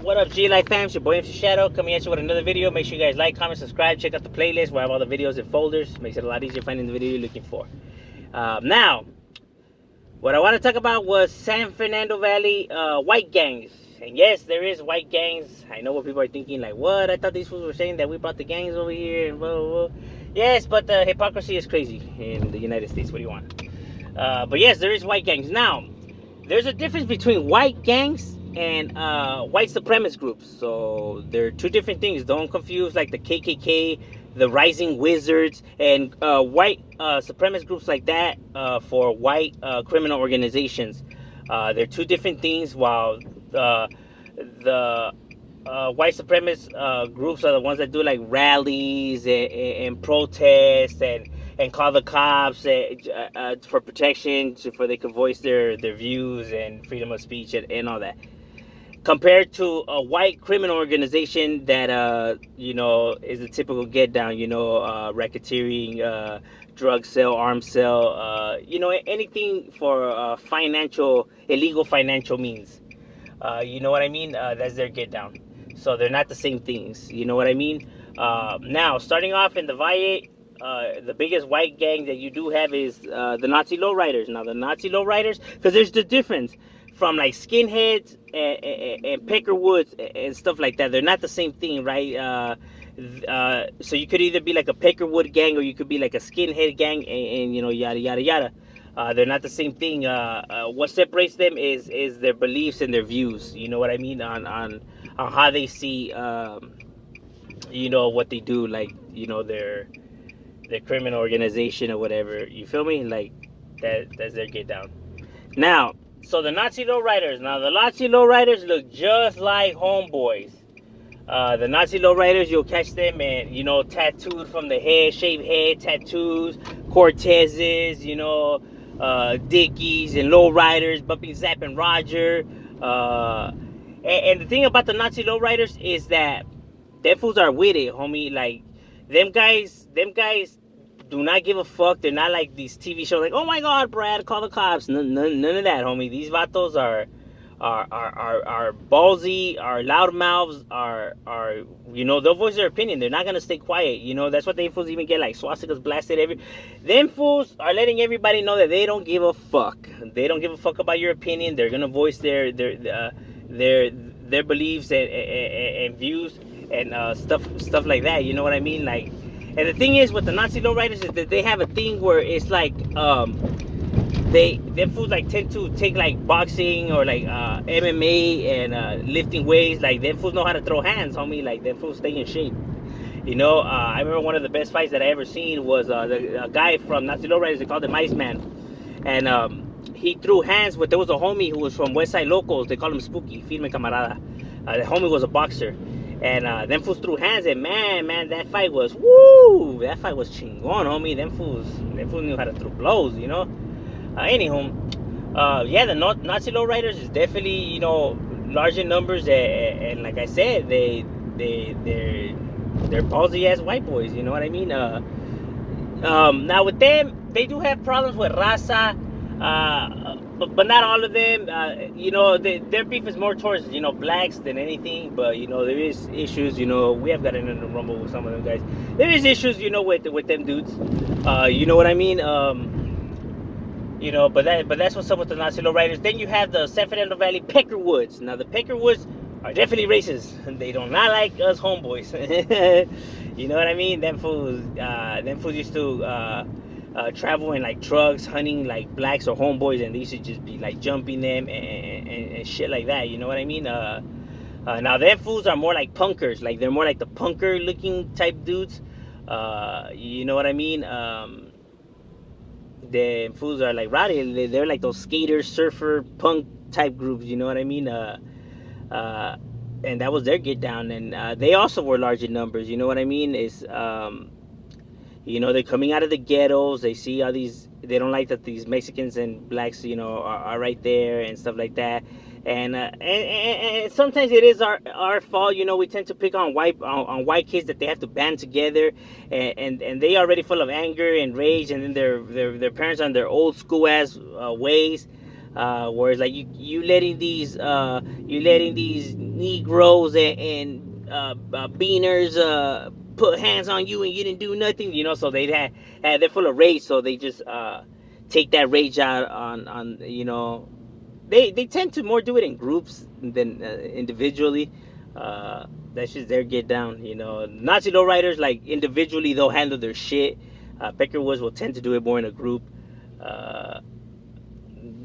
What up, G Life fams? Your boy MC Shadow coming at you with another video. Make sure you guys like, comment, subscribe. Check out the playlist where I have all the videos in folders. Makes it a lot easier finding the video you're looking for. Now, what I want to talk about was San Fernando Valley white gangs. And yes, there is white gangs. I know what people are thinking, like, what? I thought these fools were saying that we brought the gangs over here and blah, blah, blah. Yes, but the hypocrisy is crazy in the United States. What do you want? But yes, there is white gangs. Now, there's a difference between white gangs and white supremacist groups. So they're two different things. Don't confuse like the KKK, the Rising Wizards, and white supremacist groups like that for white criminal organizations. They're two different things. While the white supremacist groups are the ones that do like rallies and protests and call the cops for protection, for they can voice their views and freedom of speech and all that. Compared to a white criminal organization that is a typical get down, racketeering, drug sale, arms sale, anything for illegal financial means. You know what I mean? That's their get down. So they're not the same things. You know what I mean? Now, starting off in the Valle, the biggest white gang that you do have is the Nazi lowriders. Now, the Nazi lowriders, because there's the difference from like skinheads and Pecker woods and stuff like that. They're not the same thing, right? So you could either be like a Pecker wood gang or you could be like a skinhead gang and yada, yada, yada. They're not the same thing. What separates them is their beliefs and their views. You know what I mean? On how they see, what they do, like, their criminal organization or whatever. You feel me? Like, that's their get down. Now, so the Nazi lowriders. Now, the Nazi lowriders look just like homeboys. The Nazi lowriders, you'll catch them and, tattooed from the head, shaved head, tattoos, Cortezes, Dickies and lowriders, Bumpy, Zap, and Roger. And the thing about the Nazi lowriders is that them fools are with it, homie. Like, them guys do not give a fuck. They're not like these TV shows like, oh my god, Brad, call the cops. None of that, homie. These vatos are ballsy, are loudmouths, are they'll voice their opinion. They're not gonna stay quiet. That's what they fools even get like swastikas blasted them fools are letting everybody know that they don't give a fuck. They don't give a fuck about your opinion. They're gonna voice their beliefs and views and stuff like that. You know what I mean? Like, and the thing is with the Nazi lowriders is that they have a thing where it's like them fools like tend to take like boxing or like MMA and lifting weights. Like, them fools know how to throw hands, homie. Like, them fools stay in shape. I remember one of the best fights that I ever seen was a guy from Nazi lowriders. They called him Iceman, and he threw hands. But there was a homie who was from West Side Locals. They called him Spooky, Firme Camarada. The homie was a boxer. And them fools threw hands, and man, that fight was woo. That fight was chingon, homie. Them fools knew how to throw blows, Anywho, yeah, the Nazi lowriders is definitely large in numbers, and like I said, they're ballsy ass white boys. You know what I mean? Now with them, they do have problems with raza. But not all of them. Their beef is more towards blacks than anything. But there is issues. We have gotten in a rumble with some of them guys. There is issues. With them dudes. You know what I mean? But that's what's up with the Nazi lowriders. Then you have the San Fernando Valley Pecker woods. Now the Pecker woods are definitely racist. They do not like us homeboys. You know what I mean? Them fools used to travel in like trucks, hunting like blacks or homeboys, and they used to just be like jumping them and shit like that. You know what I mean? Now them fools are more like punkers. Like, they're more like the punker looking type dudes. You know what I mean? The fools are like rowdy. They're like those skater, surfer, punk type groups. You know what I mean? And that was their get down. And they also were large in numbers. You know what I mean? It's they're coming out of the ghettos. They see all these. They don't like that these Mexicans and blacks, are right there and stuff like that. And sometimes it is our fault. We tend to pick on white kids that they have to band together, and they already full of anger and rage, and then their parents on their old school ass ways. Whereas like you letting these Negroes and beaners put hands on you and you didn't do nothing, so they're full of rage, so they just take that rage out on they tend to more do it in groups than individually. That's just their get down. Nazi lowriders, like individually they'll handle their shit. Pecker Woods will tend to do it more in a group. Uh,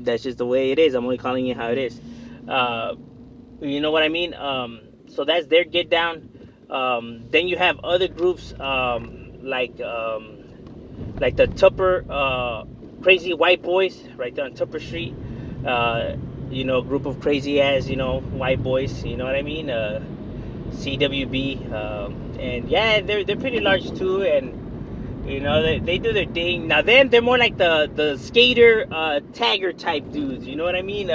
that's just the way it is. I'm only calling it how it is. You know what I mean? So that's their get down. Then you have other groups like the Tupper Crazy White Boys right there on Tupper Street. Group of crazy ass white boys. You know what I mean? CWB, and yeah, they're pretty large too, and they do their thing. Now they're more like the skater tagger type dudes. You know what I mean?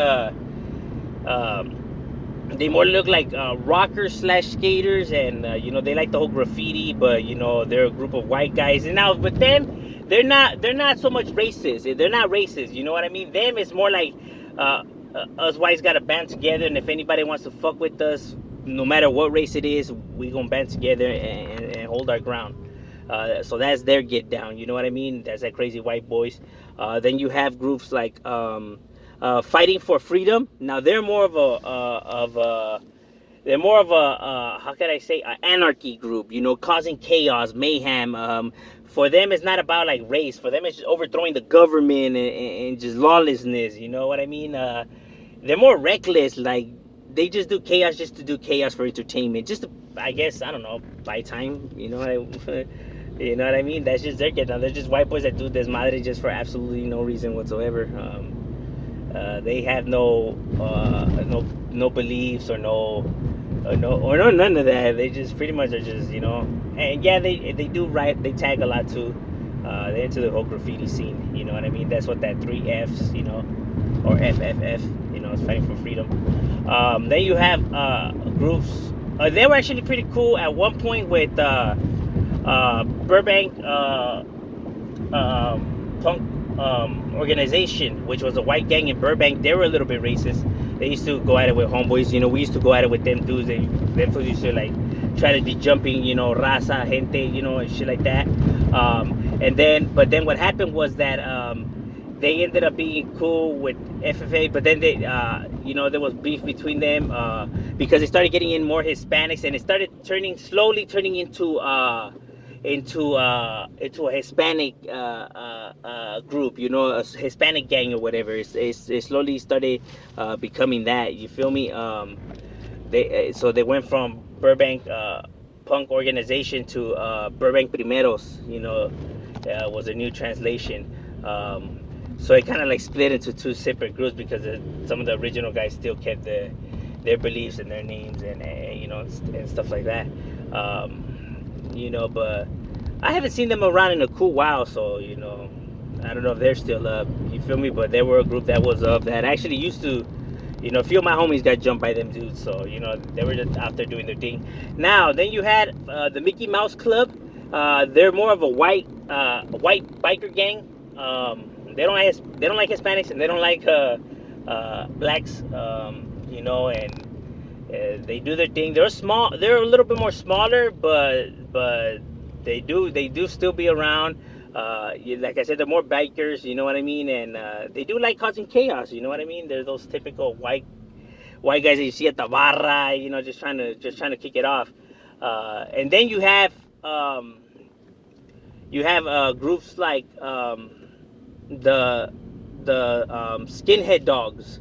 They more look like rockers slash skaters, and they like the whole graffiti, but they're a group of white guys. And now with them, they're not so much racist. They're not racist. You know what I mean? Them is more like us whites got to band together, and if anybody wants to fuck with us, no matter what race it is, we gonna band together and hold our ground. So that's their get down. You know what I mean? That's that crazy white boys. Then you have groups like Fighting for Freedom. Now they're more of a how can I say, an anarchy group. Causing chaos, mayhem. For them, it's not about like race. For them, it's just overthrowing the government and just lawlessness. You know what I mean? They're more reckless. Like they just do chaos just to do chaos for entertainment. Just to, I guess, I don't know, buy time. You know what I mean? That's just their get down. They're just white boys that do desmadre just for absolutely no reason whatsoever. They have no beliefs or none of that. They just pretty much are just and yeah, they do write. They tag a lot too. They're into the whole graffiti scene. You know what I mean? That's what that 3Fs or FFF is Fighting for Freedom. Then you have groups. They were actually pretty cool at one point with Burbank punk organization, which was a white gang in Burbank. They were a little bit racist. They used to go at it with homeboys. We used to go at it with them dudes. Them folks used to like try to be jumping, raza, gente, and shit like that. But then what happened was that they ended up being cool with FFA, but then they, there was beef between them because they started getting in more Hispanics, and it started slowly turning into a Hispanic group, a Hispanic gang or whatever. It slowly started becoming that. You feel me? So they went from Burbank punk organization to Burbank Primeros. Was a new translation. So it kind of like split into two separate groups because some of the original guys still kept their beliefs and their names and stuff like that. But I haven't seen them around in a cool while, so I don't know if they're still up. You feel me? But they were a group that was up that actually used to, a few of my homies got jumped by them dudes, so they were just out there doing their thing. Now then you had the Mickey Mouse Club. They're more of a white biker gang. They don't like Hispanics, and they don't like blacks. And they do their thing. They're small. They're a little bit more smaller, but they do still be around. Like I said, they're more bikers. You know what I mean? And they do like causing chaos. You know what I mean? They're those typical white guys that you see at the barra. Just trying to kick it off. And then you have groups like the Skinhead Dogs.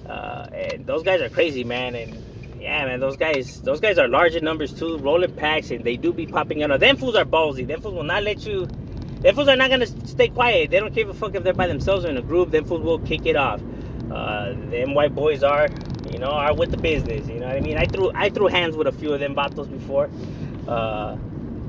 And those guys are crazy, man. And yeah, man, those guys are large in numbers too, rolling packs, and they do be popping out. Them fools are ballsy. Them fools will not let you. Them fools are not gonna stay quiet. They don't give a fuck if they're by themselves or in a group. Them fools will kick it off. Them white boys are with the business. You know what I mean? I threw hands with a few of them vatos before.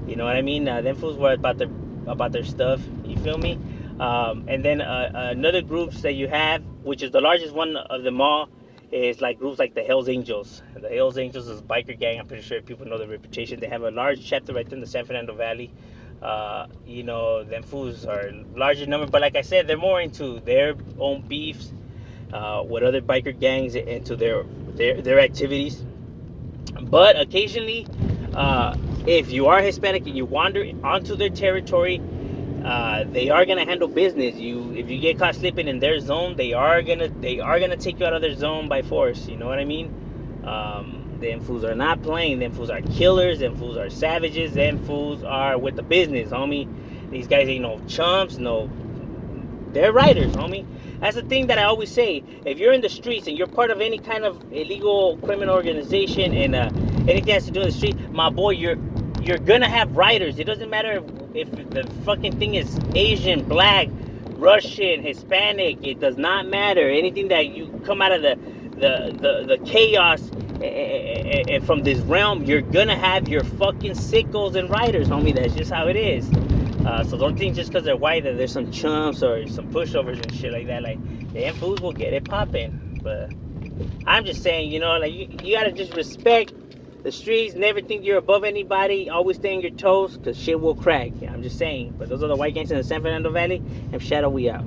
You know what I mean? Them fools were about their stuff. You feel me? And then another groups that you have, which is the largest one of them all, is like groups like the Hells Angels. The Hells Angels is a biker gang. I'm pretty sure people know their reputation. They have a large chapter right there in the San Fernando Valley. Them fools are large in number, but like I said, they're more into their own beefs with other biker gangs, into their activities. But occasionally, if you are Hispanic and you wander onto their territory, they are gonna handle business. If you get caught slipping in their zone, they are gonna take you out of their zone by force. You know what I mean? Them fools are not playing. Them fools are killers. Them fools are savages. Them fools are with the business, homie. These guys ain't no chumps. No, they're riders, homie. That's the thing that I always say. If you're in the streets and you're part of any kind of illegal criminal organization and anything has to do in the street, my boy, you're gonna have riders. It doesn't matter if the fucking thing is Asian, black, Russian, Hispanic. It does not matter. Anything that you come out of the chaos and from this realm, you're gonna have your fucking sickos and riders, homie. That's just how it is. So don't think just because they're white that there's some chumps or some pushovers and shit like that. Like, damn fools will get it popping. But I'm just saying, you know, like you gotta just respect the streets. Never think you're above anybody. Always stay on your toes, because shit will crack. I'm just saying. But those are the white gangs in the San Fernando Valley. And Shadow, we out.